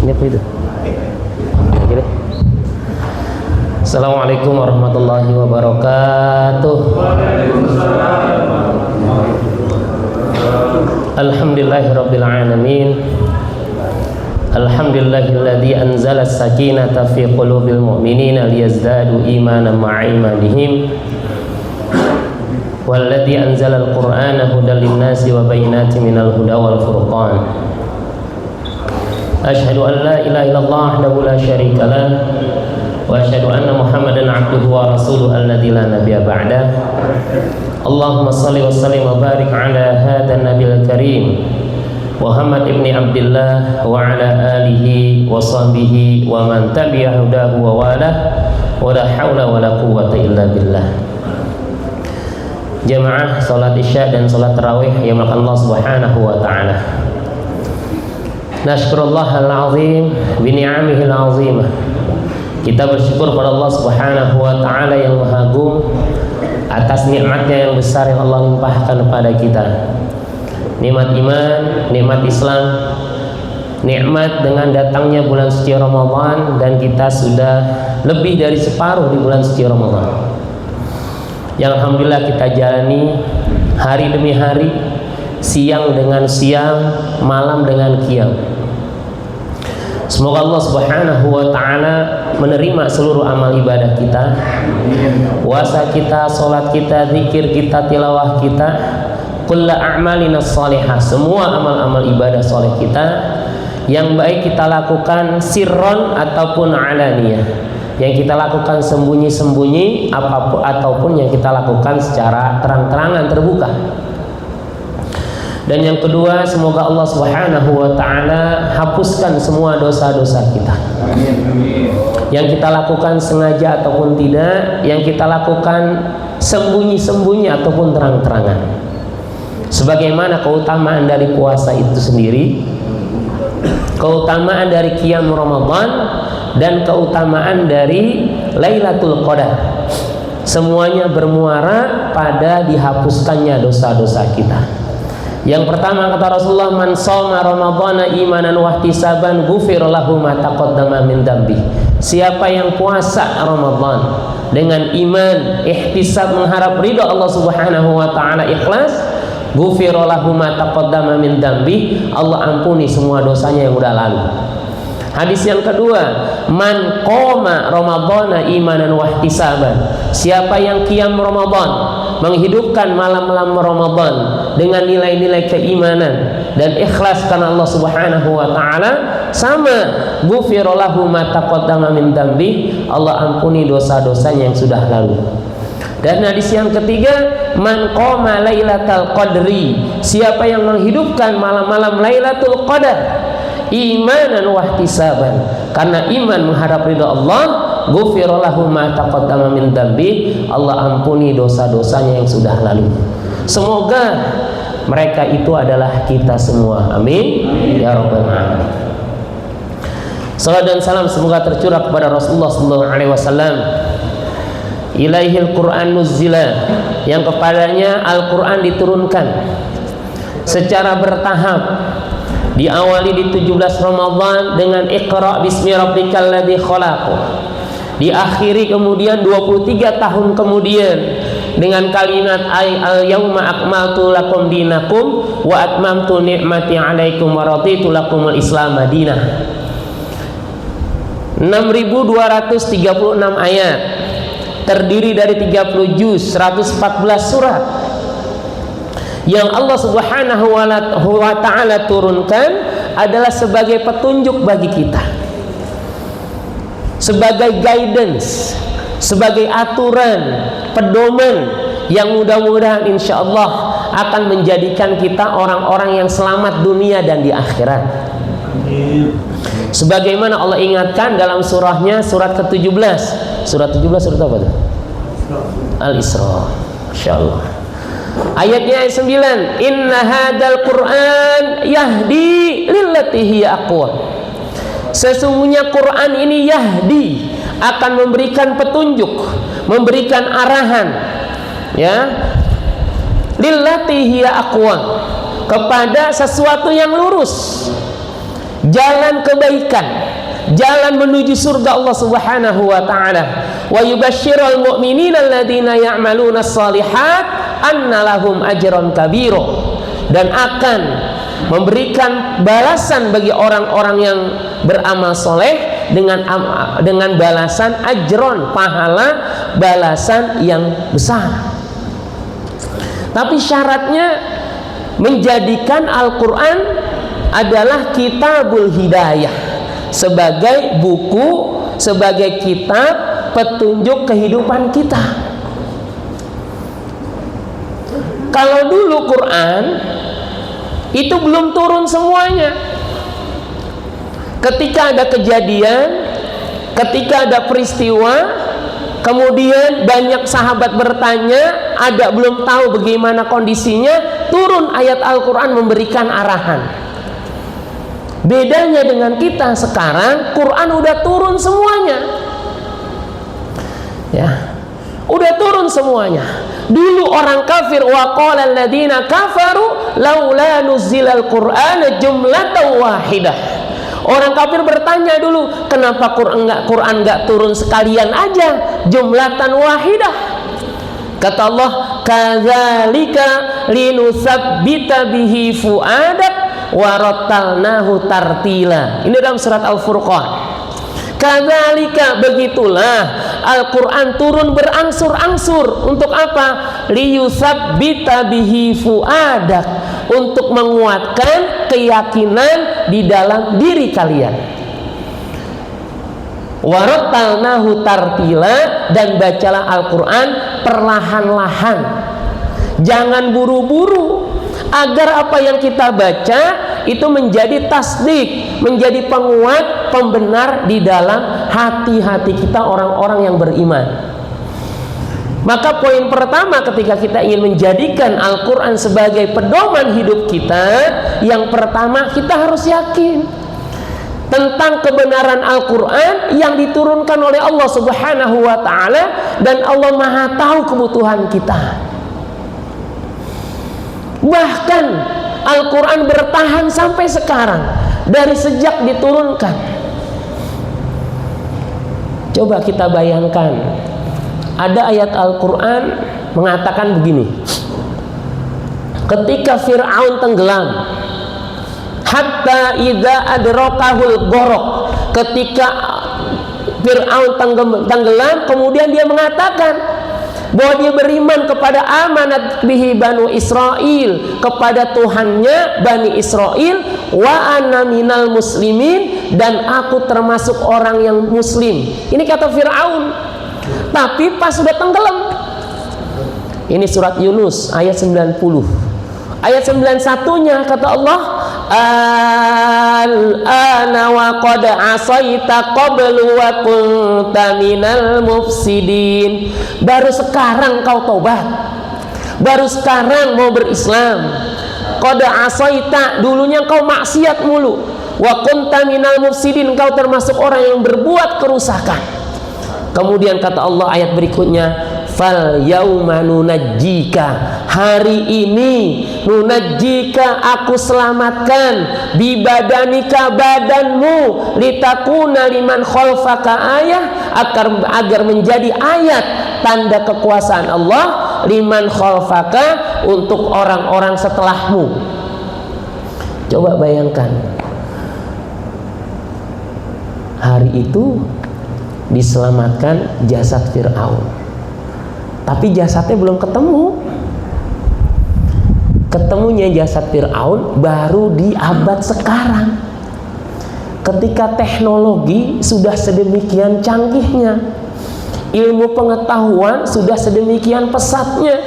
Ini apa itu? Gini. Assalamualaikum warahmatullahi wabarakatuh. Alhamdulillahirabbil alamin. Alhamdulillahilladzi anzala as-sakinata fi qulubil mu'minina liyazdadu imanan ma'a imanihim. Walladzi anzala al-Qur'ana hudan lin-nasi wa bayyinatin minal huda wal furqan. Asyhadu an la ilaha illallah wahdahu la syarika lah wa asyhadu anna Muhammadan abduhu wa rasuluhu alladzi la nabiyya ba'dah. Allahumma shalli wa sallim wa barik ala hadzal nabiyil karim Muhammad ibni Abdullah wa ala alihi wa sahbihi wa man tabi'a hudahu wa wala wa la haula wa la quwwata illa billah. Jamaah salat Isya dan salat tarawih yang Allah Subhanahu wa taala. Nashkurullah al-azim bi ni'amihil azimah. Kita bersyukur pada Allah Subhanahu wa taala yang Maha Agung atas nikmatnya yang besar yang Allah limpahkan kepada kita. Nikmat iman, nikmat Islam, nikmat dengan datangnya bulan suci Ramadan, dan kita sudah lebih dari separuh di bulan suci Ramadan. Yang alhamdulillah kita jalani hari demi hari, siang dengan siang, malam dengan qiyam. Semoga Allah Subhanahu wa taala menerima seluruh amal ibadah kita, puasa kita, salat kita, zikir kita, tilawah kita, kullu a'malina shalihah, semua amal-amal ibadah saleh kita yang baik kita lakukan sirron ataupun alaniyah, yang kita lakukan sembunyi-sembunyi apapun ataupun yang kita lakukan secara terang-terangan terbuka. Dan yang kedua, semoga Allah Subhanahu wa taala hapuskan semua dosa-dosa kita. Yang kita lakukan sengaja ataupun tidak, yang kita lakukan sembunyi-sembunyi ataupun terang-terangan. Sebagaimana keutamaan dari puasa itu sendiri, keutamaan dari qiyam Ramadan, dan keutamaan dari Lailatul Qadar, semuanya bermuara pada dihapuskannya dosa-dosa kita. Yang pertama kata Rasulullah, man shoma ramadhana imanan wa ihtisaban ghufira lahu ma taqaddama min dzambi. Siapa yang puasa Ramadan dengan iman, ihtisab, mengharap ridha Allah Subhanahu wa taala, ikhlas, ghufira lahu ma taqaddama min dzambi, Allah ampuni semua dosanya yang sudah lalu. Hadis yang kedua, man qoma ramadhana imanan wa ihtisaban. Siapa yang qiyam Ramadan, menghidupkan malam-malam Ramadan dengan nilai-nilai keimanan dan ikhlas karena Allah Subhanahu wa taala, sama, ghufira lahu ma taqaddama min dzambi, Allah ampuni dosa-dosanya yang sudah lalu. Dan hadis yang ketiga, man qoma lailatul qadri. Siapa yang menghidupkan malam-malam Lailatul Qadar imanan wa ihtisaban, karena iman mengharap ridha Allah, ghufira lahu ma taqaddama min dzambi, Allah ampuni dosa-dosanya yang sudah lalu. Semoga mereka itu adalah kita semua. Amin ya rabbal alamin. Salam dan salam semoga tercurah kepada Rasulullah sallallahu alaihi wasallam. Ilaihil Qur'an nuzzila, yang kepadanya Al-Qur'an diturunkan secara bertahap. Diawali di 17 Ramadan dengan Iqra bismi rabbikal ladzi khalaq. Diakhiri kemudian 23 tahun kemudian dengan kalimat al-yauma akmaltu lakum dinakum wa atmamtu ni'mati 'alaikum wa raditu lakumul Islam madinah. 6236 ayat, terdiri dari 30 juz, 114 surat yang Allah Subhanahu wa taala turunkan adalah sebagai petunjuk bagi kita, sebagai guidance, sebagai aturan, pedoman yang mudah-mudahan insya Allah akan menjadikan kita orang-orang yang selamat dunia dan di akhirat. Sebagaimana Allah ingatkan dalam surahnya, surat ke-17. Surat 17 surat apa tuh? Al-Isra. Masyaallah. Ayatnya ayat 9, inna hadzal Qur'an yahdi lillati hiya aqwam. Sesungguhnya Quran ini yahdi, akan memberikan petunjuk, memberikan arahan, ya, lillati hiya aqwam, kepada sesuatu yang lurus, jalan kebaikan, jalan menuju surga Allah Subhanahu wa taala. Wa yubasyshirul mu'minina alladziina ya'maluna shalihat anna lahum ajran kabira, dan akan memberikan balasan bagi orang-orang yang beramal soleh dengan balasan ajron, pahala, balasan yang besar. Tapi syaratnya menjadikan Al-Quran adalah kitabul hidayah, sebagai buku, sebagai kitab petunjuk kehidupan kita. Kalau dulu Quran itu belum turun semuanya. Ketika ada kejadian, ketika ada peristiwa, kemudian banyak sahabat bertanya, ada belum tahu bagaimana kondisinya, turun ayat Al-Quran memberikan arahan. Bedanya dengan kita sekarang, Quran udah turun semuanya. Ya, udah turun semuanya. Dulu orang kafir, wa qala alladziina kafaru laula nuzzilal qur'ana jumlatan wahidah. Orang kafir bertanya dulu, kenapa Quran enggak turun sekalian aja, jumlatan wahidah? Kata Allah, kadzalika linusabbita bihi fuadak wa rattalnahu tartila. Ini dalam surat Al-Furqan. Kadzalika, begitulah Al-Quran turun berangsur-angsur. Untuk apa? Liyusabbita bihi fuadak, untuk menguatkan keyakinan di dalam diri kalian. Warattalnahu tartila, dan bacalah Al-Quran perlahan-lahan, jangan buru-buru, agar apa yang kita baca itu menjadi tasdik, menjadi penguat, pembenar di dalam hati-hati kita orang-orang yang beriman. Maka poin pertama ketika kita ingin menjadikan Al-Quran sebagai pedoman hidup kita, yang pertama kita harus yakin tentang kebenaran Al-Quran yang diturunkan oleh Allah Subhanahu wa ta'ala, dan Allah Maha tahu kebutuhan kita. Bahkan Al-Quran bertahan sampai sekarang, dari sejak diturunkan. Coba kita bayangkan, ada ayat Al-Quran mengatakan begini, ketika Fir'aun tenggelam, hatta idza adrakahul gharq, ketika Fir'aun tenggelam, kemudian dia mengatakan bahwa dia beriman kepada amanat bihi Banu Israel, kepada Tuhannya Bani Israel, wa ana minal muslimin, dan aku termasuk orang yang muslim. Ini kata Fir'aun. Tapi pas sudah tenggelam. Ini surat Yunus ayat 90. Ayat 91-nya kata Allah, al-ana wa qad asaita qablu wa kunta minal mufsidin. Baru sekarang kau taubat, baru sekarang mau berislam. Qad asaita, dulunya kau maksiat mulu. Wa kunta minal mufsidin, kau termasuk orang yang berbuat kerusakan. Kemudian kata Allah ayat berikutnya, fal yauma nunajjika, hari ini nunajjika, aku selamatkan, bibadanika, badanmu, litakuna liman khalfaka ayah, agar menjadi ayat tanda kekuasaan Allah, liman khalfaka, untuk orang-orang setelahmu. Coba bayangkan, hari itu diselamatkan jasad Fir'aun, tapi jasadnya belum ketemu. Ketemunya jasad Fir'aun baru di abad sekarang, ketika teknologi sudah sedemikian canggihnya, ilmu pengetahuan sudah sedemikian pesatnya,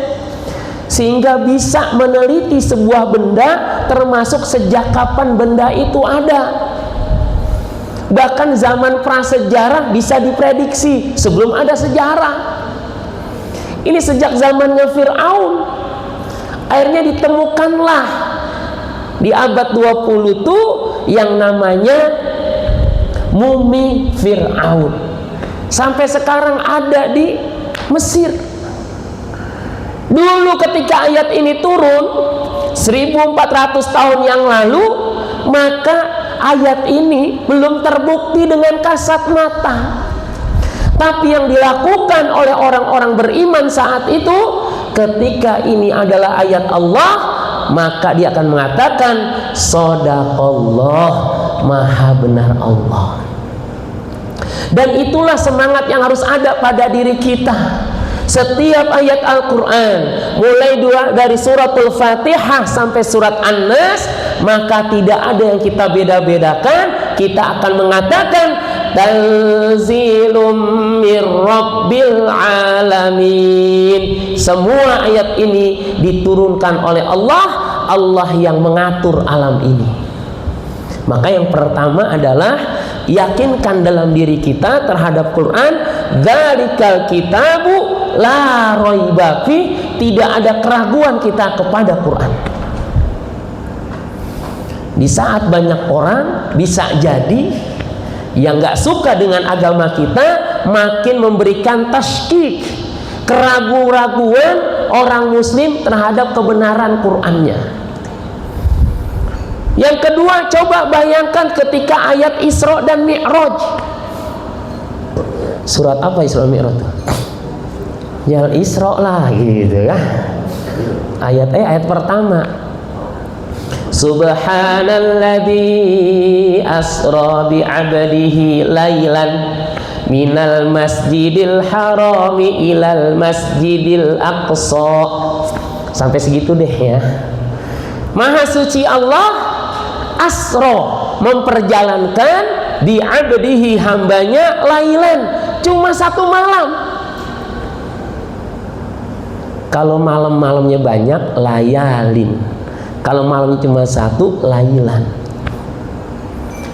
sehingga bisa meneliti sebuah benda, termasuk sejak kapan benda itu ada. Bahkan zaman prasejarah bisa diprediksi sebelum ada sejarah. Ini sejak zamannya Fir'aun. Akhirnya ditemukanlah di abad 20 itu yang namanya mumi Fir'aun. Sampai sekarang ada di Mesir. Dulu ketika ayat ini turun 1400 tahun yang lalu, maka ayat ini belum terbukti dengan kasat mata. Tapi yang dilakukan oleh orang-orang beriman saat itu, ketika ini adalah ayat Allah, maka dia akan mengatakan Shadaqallah, maha benar Allah. Dan itulah semangat yang harus ada pada diri kita. Setiap ayat Al-Quran, mulai dari suratul Fatihah sampai surat An-Nas, maka tidak ada yang kita beda-bedakan. Kita akan mengatakan Tanzilum mir Rabbil Alamin. Semua ayat ini diturunkan oleh Allah, Allah yang mengatur alam ini. Maka yang pertama adalah yakinkan dalam diri kita terhadap Quran, dzalikal kitabu la raiba fi, tidak ada keraguan kita kepada Quran. Di saat banyak orang bisa jadi yang nggak suka dengan agama kita makin memberikan tasykik, keraguan-raguan orang muslim terhadap kebenaran Qur'annya. Yang kedua, coba bayangkan ketika ayat Isra dan Mi'raj. Surat apa Isra Mi'raj? Ya Isra lah gitu kan. Ayat pertama. Subhanalladzi asra bi 'abdihi lailan minal masjidil harami ilal masjidil aqsa. Sampai segitu deh ya. Maha suci Allah, asro, memperjalankan di abdihi, hambanya, lailan, cuma satu malam. Kalau malam-malamnya banyak, layalin. Kalau malamnya cuma satu, lailan.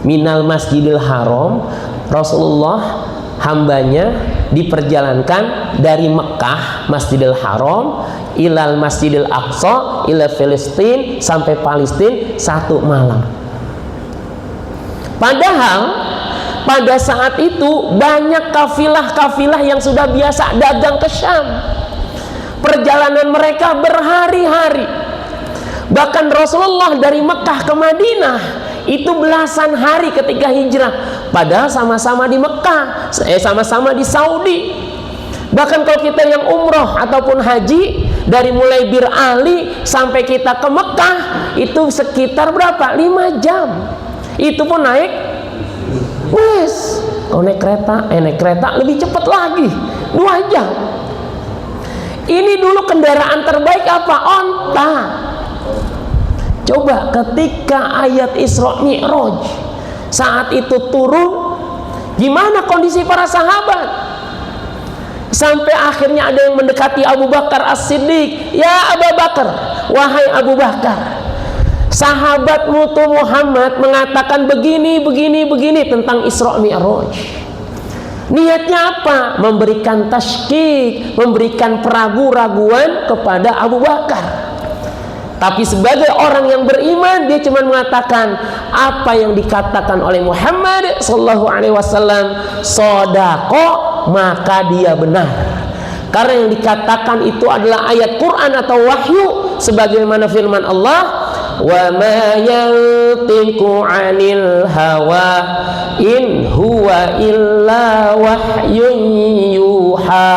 Minal masjidil haram, Rasulullah hambanya diperjalankan dari Mekah, Masjidil Haram, ilal Masjidil Aqsa, ila Filistin, sampai Palestina satu malam. Padahal pada saat itu banyak kafilah-kafilah yang sudah biasa dagang ke Syam. Perjalanan mereka berhari-hari. Bahkan Rasulullah dari Mekah ke Madinah itu belasan hari ketika hijrah. Padahal sama-sama di Mekah, sama-sama di Saudi. Bahkan kalau kita yang umroh ataupun haji, dari mulai Bir Ali sampai kita ke Mekah itu sekitar berapa? 5 jam. Itu pun naik bus. Kalau naik kereta lebih cepat lagi, 2 jam. Ini dulu kendaraan terbaik apa? Onta. Coba ketika ayat Isra Mi'raj saat itu turun, gimana kondisi para sahabat? Sampai akhirnya ada yang mendekati Abu Bakar As-Siddiq. Ya Abu Bakar, wahai Abu Bakar, sahabat mutu Muhammad mengatakan begini tentang Isra Mi'raj. Niatnya apa? Memberikan tasykik, memberikan peragu-raguan kepada Abu Bakar. Tapi sebagai orang yang beriman, dia cuma mengatakan apa yang dikatakan oleh Muhammad sallallahu alaihi wasallam, shadaqah, maka dia benar. Karena yang dikatakan itu adalah ayat Quran atau wahyu, sebagaimana firman Allah, wa ma yantiqu 'anil hawa in huwa illa wahyun yuha.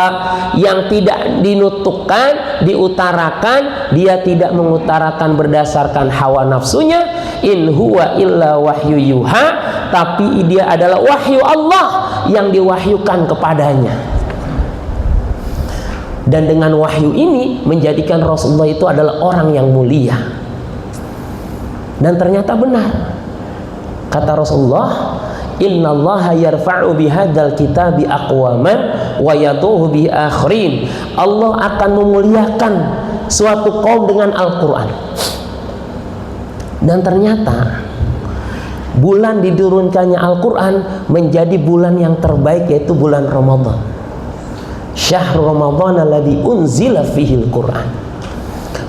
Yang tidak dinutukkan, diutarakan, dia tidak mengutarakan berdasarkan hawa nafsunya. In huwa illa wahyu yuha, tapi dia adalah wahyu Allah yang diwahyukan kepadanya. Dan dengan wahyu ini menjadikan Rasulullah itu adalah orang yang mulia. Dan ternyata benar. Kata Rasulullah, innallaha yarfa'u bihadzal kitabi aqwaman wa yaduhu bi akhirin. Allah akan memuliakan suatu kaum dengan Al-Quran. Dan ternyata bulan diturunkannya Al-Quran menjadi bulan yang terbaik, yaitu bulan Ramadan. Syahrul Ramadan alladzi unzila fihil Quran.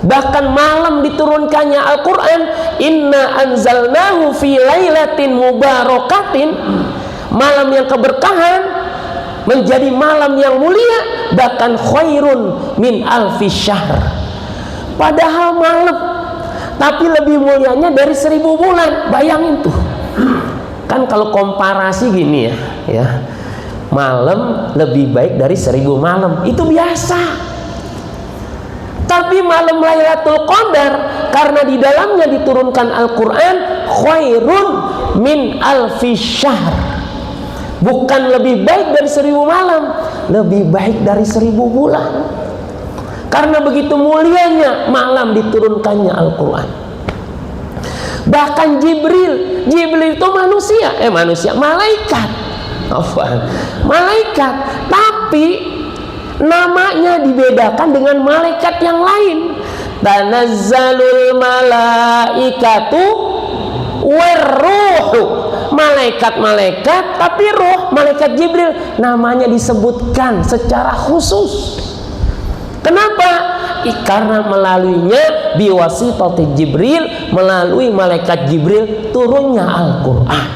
Bahkan malam diturunkannya Al-Quran, inna anzalnahu fi lailatin mubarakatin, malam yang keberkahan, menjadi malam yang mulia, bahkan khairun min alfi syahr. Padahal malam, tapi lebih mulianya dari 1000 bulan. Bayangin tuh, Kan kalau komparasi gini ya, malam lebih baik dari 1000 malam, itu biasa. Tapi malam Lailatul Qadar, karena di dalamnya diturunkan Al-Quran, khairun min alfi syahr, bukan lebih baik dari 1000 malam, lebih baik dari 1000 bulan. Karena begitu mulianya malam diturunkannya Al-Quran. Bahkan Jibril itu manusia, malaikat, tapi namanya dibedakan dengan malaikat yang lain. Tanazzalul malaikatu warruhu, malaikat, tapi roh, malaikat Jibril namanya disebutkan secara khusus. Kenapa? Karena melaluinya, biwasitati Jibril, melalui malaikat Jibril turunnya Al-Quran.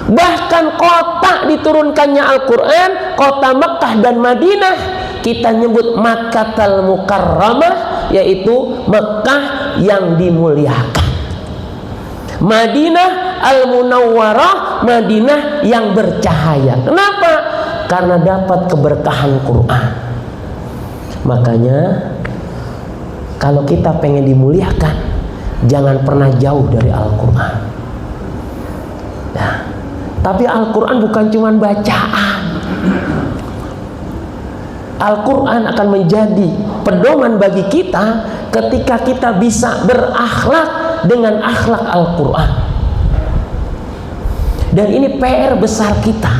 Bahkan kota diturunkannya Al-Quran, kota Mekah dan Madinah, kita nyebut Makkatal Mukarramah, yaitu Mekah yang dimuliakan. Madinah Al-Munawwarah, Madinah yang bercahaya. Kenapa? Karena dapat keberkahan Quran. Makanya kalau kita pengen dimuliakan, jangan pernah jauh dari Al-Quran. Nah, tapi Al-Quran bukan cuma bacaan. Al-Quran akan menjadi pedoman bagi kita ketika kita bisa berakhlak dengan akhlak Al-Quran. Dan ini PR besar kita.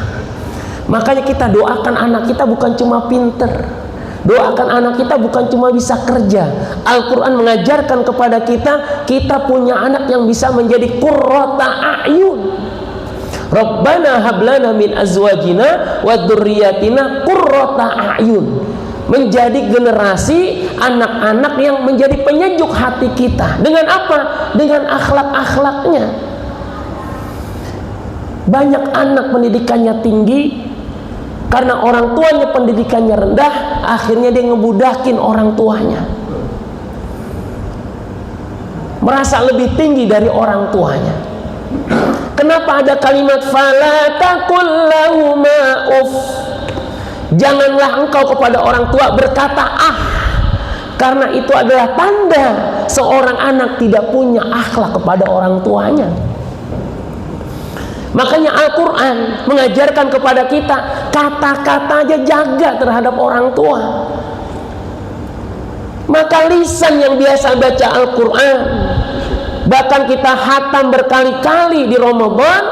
Makanya kita doakan anak kita bukan cuma pinter, doakan anak kita bukan cuma bisa kerja. Al-Quran mengajarkan kepada kita punya anak yang bisa menjadi qurrata a'yun. Rabbana hablana min azwajina wa dzurriyyatina qurrata a'yun, menjadi generasi anak-anak yang menjadi penyejuk hati kita. Dengan apa? Dengan akhlak-akhlaknya. Banyak anak pendidikannya tinggi, karena orang tuanya pendidikannya rendah, akhirnya dia ngebudakin orang tuanya, merasa lebih tinggi dari orang tuanya. Kenapa ada kalimat fala taqul lahuma uff, janganlah engkau kepada orang tua berkata ah, karena itu adalah tanda seorang anak tidak punya akhlak kepada orang tuanya. Makanya Al-Quran mengajarkan kepada kita kata-kata aja jaga terhadap orang tua. Maka lisan yang biasa baca Al-Quran, bahkan kita khatam berkali-kali di Ramadan,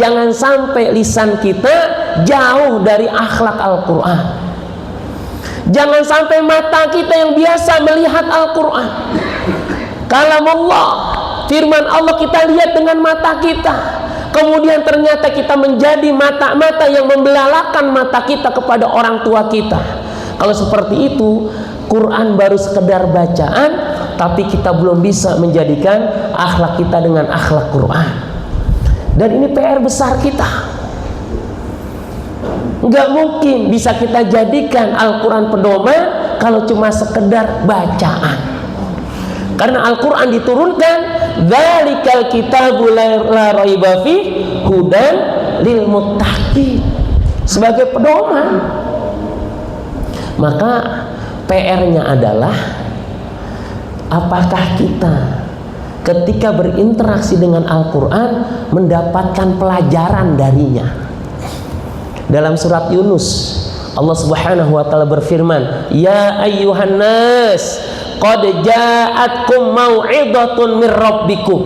jangan sampai lisan kita jauh dari akhlak Al-Quran. Jangan sampai mata kita yang biasa melihat Al-Quran, kalam Allah, firman Allah, kita lihat dengan mata kita, kemudian ternyata kita menjadi mata-mata yang membelalakan mata kita kepada orang tua kita. Kalau seperti itu, Quran baru sekedar bacaan, tapi kita belum bisa menjadikan akhlak kita dengan akhlak Quran. Dan ini PR besar kita. Nggak mungkin bisa kita jadikan Al-Quran pedoman kalau cuma sekedar bacaan. Karena Al-Quran diturunkan, dzalikal kitabu la raiba fi hudan lil muttaqin, sebagai pedoman. Maka PR-nya adalah, apakah kita ketika berinteraksi dengan Al-Quran mendapatkan pelajaran darinya. Dalam surat Yunus, Allah Subhanahu wa ta'ala berfirman, ya ayyuhan nas qad ja'atkum mau'izatun mir rabbikum.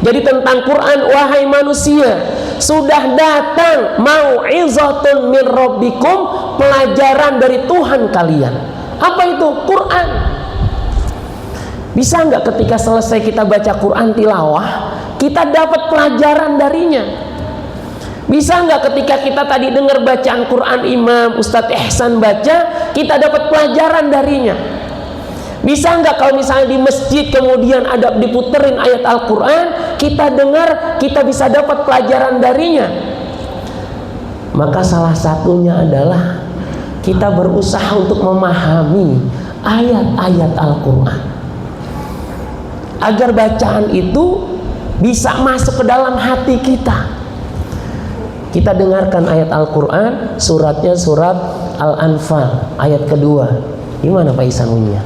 Jadi tentang Quran, wahai manusia, sudah datang mau'izatun mir rabbikum, pelajaran dari Tuhan kalian. Apa itu? Quran. Bisa nggak ketika selesai kita baca Quran tilawah, kita dapat pelajaran darinya? Bisa nggak ketika kita tadi dengar bacaan Quran Imam Ustadz Ihsan baca, kita dapat pelajaran darinya? Bisa nggak kalau misalnya di masjid kemudian ada diputerin ayat Al-Quran, kita dengar, kita bisa dapat pelajaran darinya? Maka salah satunya adalah kita berusaha untuk memahami ayat-ayat Al-Quran, agar bacaan itu bisa masuk ke dalam hati kita. Kita dengarkan ayat Al-Quran, suratnya surat Al-Anfal ayat kedua. Gimana Pak Ihsan bunyinya?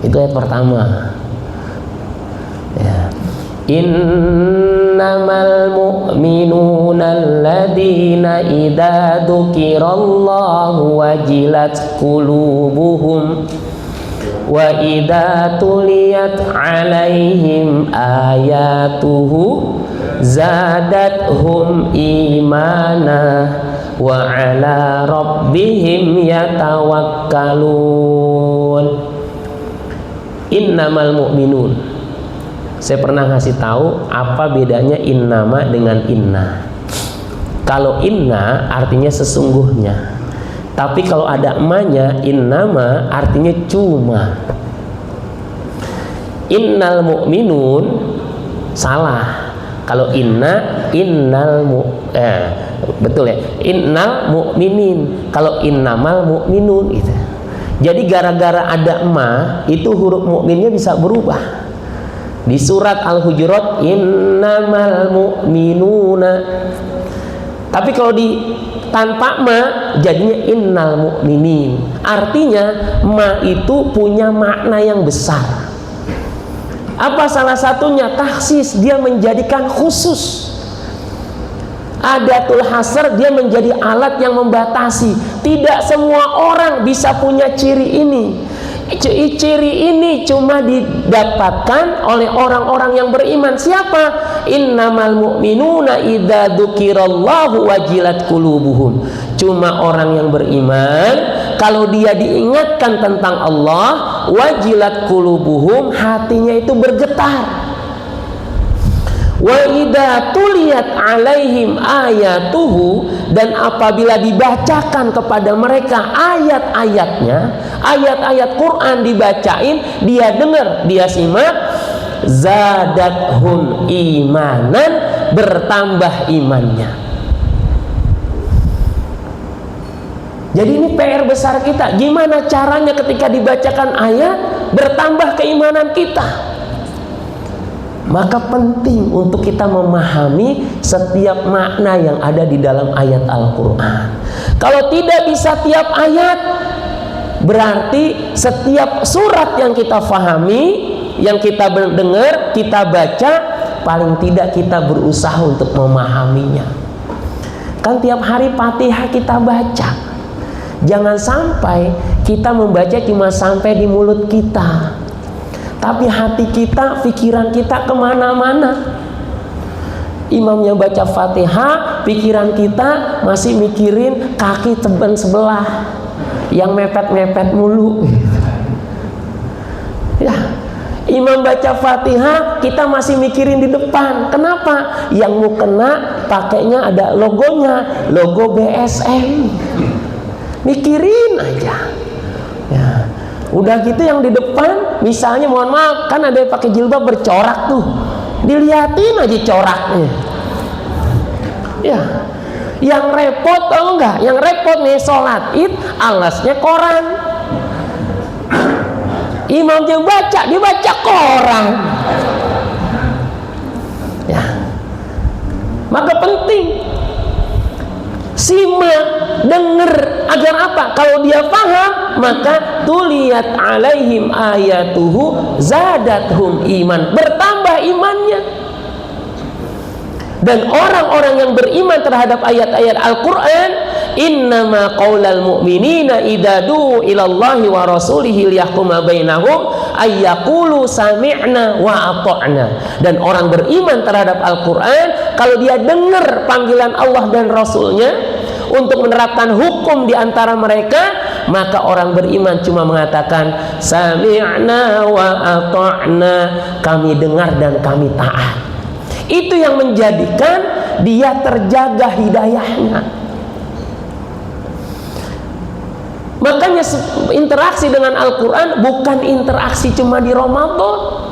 Itu ayat pertama ya. Innamal mu'minuna alladzina idza dzukirallahu wajilat qulubuhum wa idza tuliyat alaihim ayatuhu zadathum imana wa ala rabbihim yatawakkalun. Innamal mu'minun. Saya pernah ngasih tahu apa bedanya innama dengan inna. Kalau inna artinya sesungguhnya, tapi kalau ada emanya, innama artinya cuma. Innal mu'minun salah. Kalau betul ya. Innal mu'minin. Kalau innamal mu'minun gitu. Jadi gara-gara ada ma, itu huruf mukminnya bisa berubah. Di surat Al-Hujurat innamal mu'minuna. Tapi kalau tanpa ma jadinya innal mu'minin. Artinya ma itu punya makna yang besar. Apa salah satunya? Takhsis, dia menjadikan khusus. Adatul hasr, dia menjadi alat yang membatasi. Tidak semua orang bisa punya ciri ini. Ciri ini cuma didapatkan oleh orang-orang yang beriman. Siapa? Innamal mu'minuna idza dzukirallahu wajilat qulubuhum. Cuma orang yang beriman, kalau dia diingatkan tentang Allah, wajilat qulubuhum, hatinya itu bergetar. Wa idza tuliyat alaihim ayatuhu, dan apabila dibacakan kepada mereka ayat-ayatnya, ayat-ayat Quran dibacain, dia dengar, dia simak, zadathum imanan, bertambah imannya. Jadi ini PR besar kita. Gimana caranya ketika dibacakan ayat bertambah keimanan kita? Maka penting untuk kita memahami setiap makna yang ada di dalam ayat Al-Quran. Kalau tidak bisa tiap ayat, berarti setiap surat yang kita fahami, yang kita dengar, kita baca, paling tidak kita berusaha untuk memahaminya. Kan tiap hari Fatihah kita baca. Jangan sampai kita membaca cuma sampai di mulut kita, tapi hati kita, pikiran kita kemana-mana. Imamnya baca Fatihah, pikiran kita masih mikirin kaki teban sebelah yang mepet-mepet mulu. Ya, imam baca Fatihah, kita masih mikirin di depan. Kenapa? Yang mau kena pakainya ada logonya, logo BSM. Mikirin aja. Ya. Udah gitu yang di depan, misalnya mohon maaf, kan ada yang pakai jilbab bercorak tuh, diliatin aja coraknya. Ya, yang repot tau enggak? Yang repot nih sholat id, alasnya koran. Imamnya baca, dibaca koran. Ya, maka penting simak, denger, agar apa? Kalau dia paham, maka tuliyat alaihim ayatuhu zadathum iman, bertambah imannya. Dan orang-orang yang beriman terhadap ayat-ayat Al-Quran, innama qaulal mu'minina idza du'u ilallahi wa rasulihi liyahkuma bainahum ayyaqulu sami'na wa ata'na. Dan orang beriman terhadap Al-Quran, kalau dia dengar panggilan Allah dan Rasulnya untuk menerapkan hukum di antara mereka, maka orang beriman cuma mengatakan sami'na wa ata'na, kami dengar dan kami taat. Itu yang menjadikan dia terjaga hidayahnya. Makanya interaksi dengan Al-Quran bukan interaksi cuma di Ramadan.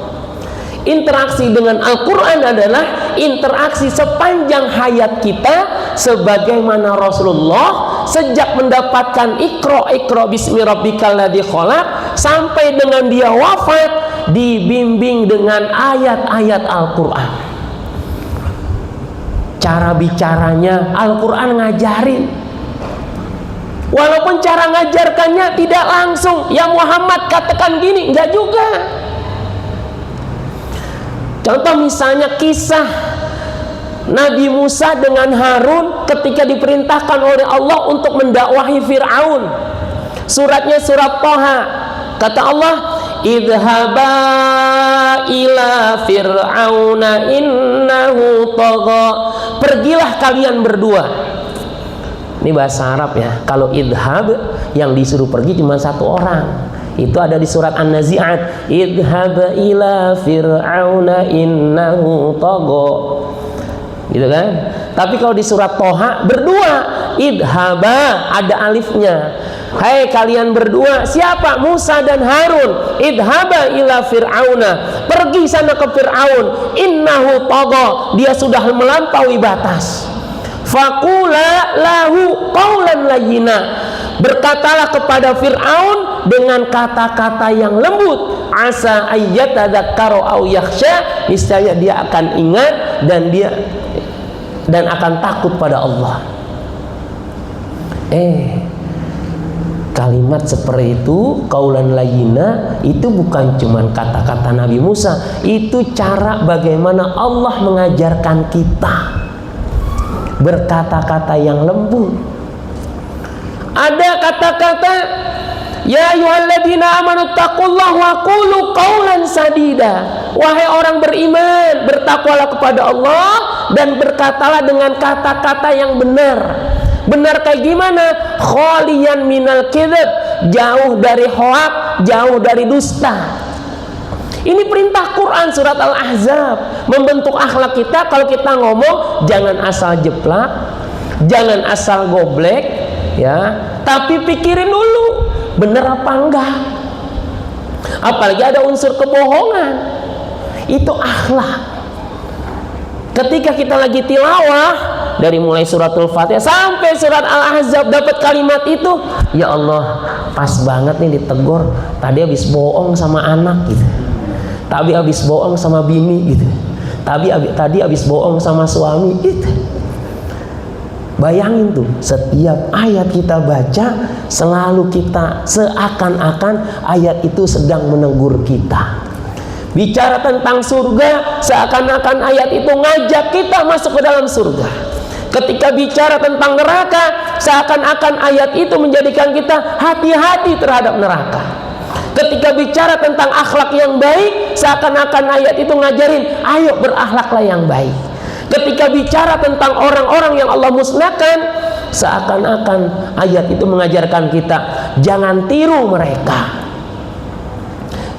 Interaksi dengan Al-Quran adalah interaksi sepanjang hayat kita, sebagaimana Rasulullah sejak mendapatkan Iqra bismi rabbikal ladzi khalaq sampai dengan dia wafat, dibimbing dengan ayat-ayat Al-Quran. Cara bicaranya Al-Quran ngajarin, walaupun cara ngajarkannya tidak langsung, ya Muhammad katakan gini, enggak juga. Contoh misalnya kisah Nabi Musa dengan Harun ketika diperintahkan oleh Allah untuk mendakwahi Fir'aun. Suratnya surat Thaha. Kata Allah, idhaba ila fir'auna innahu tagha. Pergilah kalian berdua. Ini bahasa Arab ya. Kalau idhab, yang disuruh pergi cuma satu orang. Itu ada di surat An-Nazi'at. Idhab ila fir'auna innahu tagha. Gitu kan? Tapi kalau di surat Thaha berdua, idhaba, ada alifnya. Hai kalian berdua, siapa? Musa dan Harun. Idhaba ila fir'auna, pergi sana ke Fir'aun. Innahu tagha, dia sudah melampaui batas. Faqula lahu qawlan layyina, berkatalah kepada Fir'aun dengan kata-kata yang lembut. Asa ayyatadzakkaru aw yakhsha, niscaya dia akan ingat dan akan takut pada Allah. Kalimat seperti itu, qaulan layyina, itu bukan cuma kata-kata Nabi Musa, itu cara bagaimana Allah mengajarkan kita berkata-kata yang lembut. Ada kata-kata, ya ayyuhalladzina amanu taqullaha wa qulu qaulan sadida. Wahai orang beriman, bertakwalah kepada Allah dan berkatalah dengan kata-kata yang benar. Benar kayak gimana? Khaliyan minal kadzib, jauh dari hoak, jauh dari dusta. Ini perintah Quran surat Al-Ahzab, membentuk akhlak kita. Kalau kita ngomong, jangan asal jeplak, jangan asal goblek, ya. Tapi pikirin dulu, benar apa enggak. Apalagi ada unsur kebohongan, itu akhlak. Ketika kita lagi tilawah, dari mulai suratul Fatihah sampai surat Al-Ahzab, dapat kalimat itu, ya Allah, pas banget nih ditegur. Tadi habis bohong sama anak gitu, tadi habis bohong sama bini gitu, tadi habis bohong sama suami gitu. Bayangin tuh, setiap ayat kita baca, selalu kita seakan-akan ayat itu sedang menegur kita. Bicara tentang surga, seakan-akan ayat itu ngajak kita masuk ke dalam surga. Ketika bicara tentang neraka, seakan-akan ayat itu menjadikan kita hati-hati terhadap neraka. Ketika bicara tentang akhlak yang baik, seakan-akan ayat itu ngajarin, ayo berakhlaklah yang baik. Ketika bicara tentang orang-orang yang Allah musnahkan, seakan-akan ayat itu mengajarkan kita, jangan tiru mereka.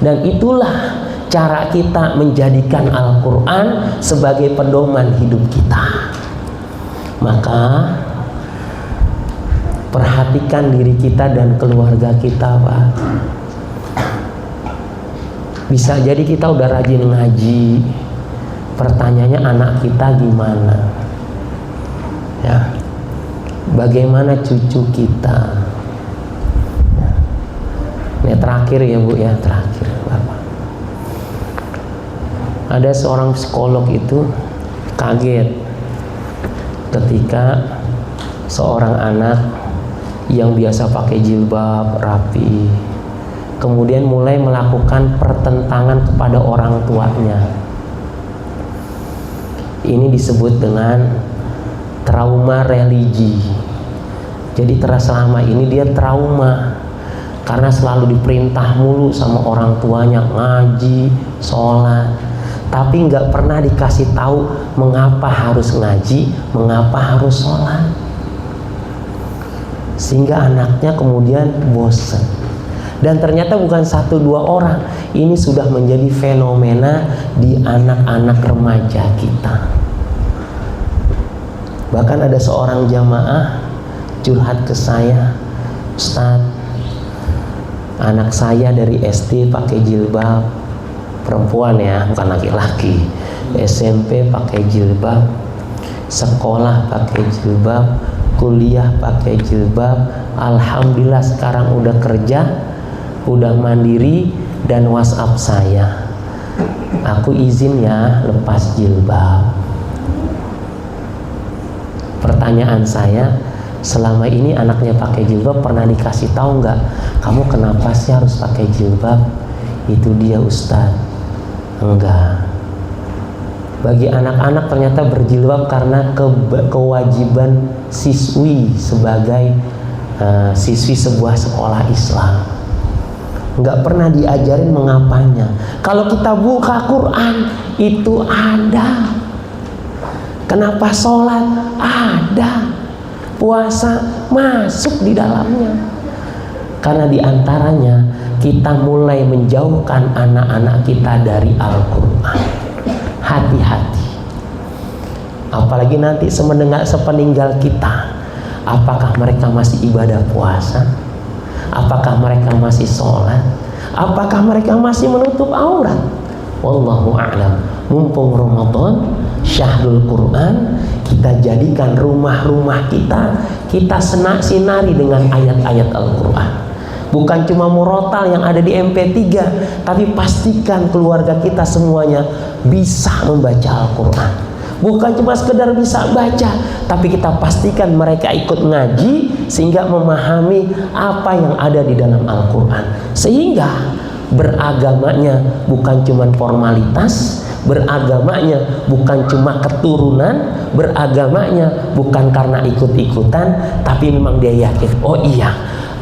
Dan itulah cara kita menjadikan Al-Quran sebagai pedoman hidup kita. Maka perhatikan diri kita dan keluarga kita, Pak. Bisa jadi kita udah rajin ngaji, pertanyaannya anak kita gimana? Ya, bagaimana cucu kita? Ini terakhir ya Bu ya, terakhir Bapak. Ada seorang psikolog itu kaget ketika seorang anak yang biasa pakai jilbab rapi kemudian mulai melakukan pertentangan kepada orang tuanya. Ini disebut dengan trauma religi. Jadi selama ini dia trauma karena selalu diperintah mulu sama orang tuanya ngaji, sholat, tapi nggak pernah dikasih tahu mengapa harus ngaji, mengapa harus sholat. Sehingga anaknya kemudian bosan. Dan ternyata bukan 1-2 orang, ini sudah menjadi fenomena di anak-anak remaja kita. Bahkan ada seorang jamaah curhat ke saya, Ustaz, anak saya dari SD pakai jilbab, perempuan ya, bukan laki-laki, SMP pakai jilbab, sekolah pakai jilbab, kuliah pakai jilbab, alhamdulillah sekarang udah kerja, udah mandiri, dan WhatsApp saya, aku izin ya lepas jilbab. Pertanyaan saya, selama ini anaknya pakai jilbab pernah dikasih tahu nggak, kamu kenapa sih harus pakai jilbab? Itu dia Ustadz. Enggak. Bagi anak-anak ternyata berjilbab karena kewajiban siswi sebagai siswi sebuah sekolah Islam. Nggak pernah diajarin mengapanya. Kalau kita buka Quran itu ada. Kenapa sholat ada, puasa masuk di dalamnya. Karena diantaranya kita mulai menjauhkan anak-anak kita dari Al-Quran. Hati-hati. Apalagi nanti sepeninggal kita, apakah mereka masih ibadah puasa? Apakah mereka masih sholat? Apakah mereka masih menutup aurat? Wallahu a'lam. Mumpung Ramadan, syahrul Quran, kita jadikan rumah-rumah kita sinari dengan ayat-ayat Al-Quran. Bukan cuma murotal yang ada di MP3, tapi pastikan keluarga kita semuanya bisa membaca Al-Quran. Bukan cuma sekedar bisa baca, tapi kita pastikan mereka ikut ngaji sehingga memahami apa yang ada di dalam Al-Quran. Sehingga beragamanya bukan cuma formalitas, beragamanya bukan cuma keturunan, beragamanya bukan karena ikut-ikutan, tapi memang dia yakin, oh iya,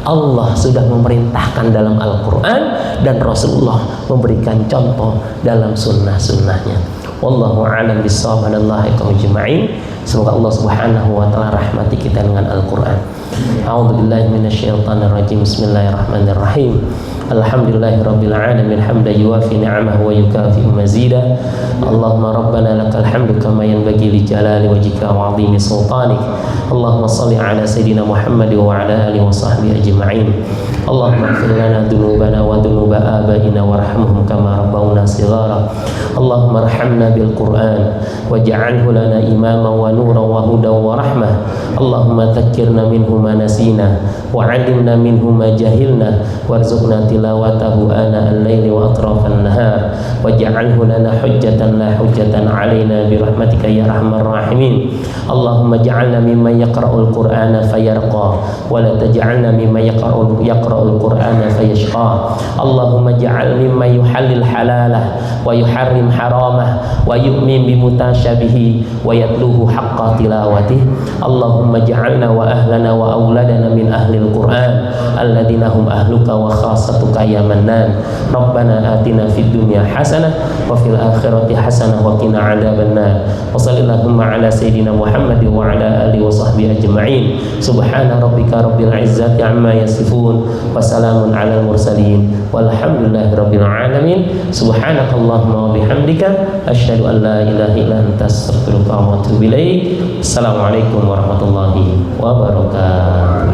Allah sudah memerintahkan dalam Al-Quran dan Rasulullah memberikan contoh dalam sunnah-sunnahnya. Wallahu a'lam bishawab. Semoga Allah Subhanahu wa taala rahmati kita dengan Al-Quran. A'udzubillahi minasyaitonirrajim. Bismillahirrahmanirrahim. Alhamdulillahirabbil alamin hamdan yuwafi ni'amahu wa yukafi mazida. Allahumma rabbana lakal hamdu kama yanbaghi li jalali wajhika wa 'azimi sultanik. Allahumma shalli ala sayidina Muhammad wa ala alihi wa sahbihi ajma'in. Allahumma ighfir lana dhunubana wa dhunuba abaina warhamhum kama rabbawna shighara. Allahumma arhamna bil Qur'an waj'alhu lana imama wa nuran wa hudan wa rahmah. Allahumma dhakkirna minhu ma nasina wa 'allimna minhu ma jahilna warzuqna tilawatahu ana al-laili wa atrafan nahar waj'alhu lana hujjatan la hujjatan 'alaina bi rahmatika ya arhamar rahimin. Allahumma ij'alna mimman yaqra'ul Qur'ana fayarqa wa la taj'alna mimman yaqra'ul Qur'ana fayashqa. Allahumma ij'al mimman yuhallil halalah wa yuharrim haramah wa yu'min bi mutasyabihi wa yatluhu haqqa tilawatih. Allahumma ij'alna wa ahlana wa auladana min ahlil Qur'an alladhina hum ahluka wa khassatuka ya mannan. Rabbana atina fid dunya hasanah wa fil akhirati hasanah wa qina adzabannar. Wa sallallahu ala sayidina Muhammad wa ala alihi wa sahbihi ajma'in. Subhana rabbika rabbil izzati amma yasifun wa salamun alal mursalin walhamdulillahi rabbil alamin. Subhanakallahumma wa bihamdika asyhadu an la ilaha illa anta astaghfiruka wa atubu ilaik. Assalamualaikum warahmatullahi wabarakatuh.